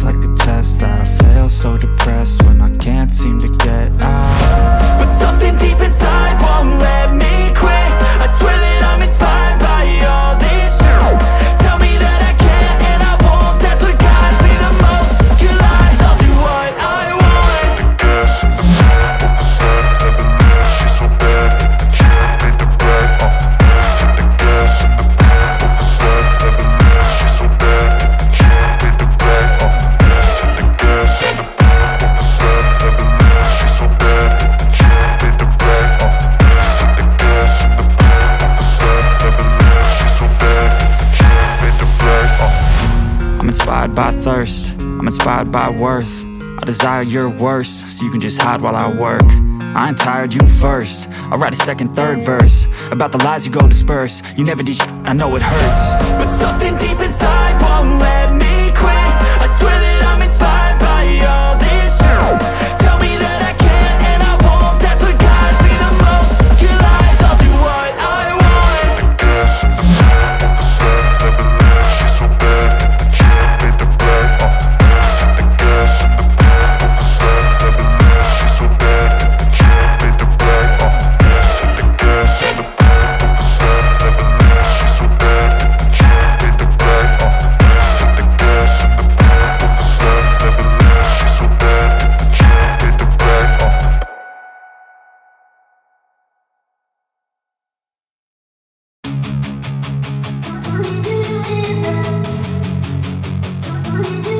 it's like a test that I fail. So depressed when I can't seem to get out. But something deep inside won't let me quit. I swear that I'm inspired by all this shit. Tell me that I can't and I won't. That's what guides me the most. Your lies, I'll do what I want. The gas in the back of the set, never knew she's so bad. She made the brag, the gas in the back of the set, never knew she's so bad. She made the brag, the gas in the back of the set, never knew she's so bad. She made the brag, the gas in the back of the set, never knew she's so bad. She made the brag, I'm inspired by thirst, I'm inspired by worth. I desire your worst, so you can just hide while I work. I ain't tired, you first. I'll write a second, third verse about the lies you go disperse. You never did shit, I know it hurts. But something deep inside won't let me quit. I swear that I'm inspired by all this shit. Tell me that I can't and I won't. That's what guides me the most. Your lies, I'll do what I want. the gas in the back of the set, never knew she's so bad. She made the brag, the gas in the back of the set, never knew she's so bad. She made the brag, the gas in the back of the set, never knew she's so bad. She made the brag, the gas in the back of the set, never knew she's so bad. She made the brag, We do it now. We do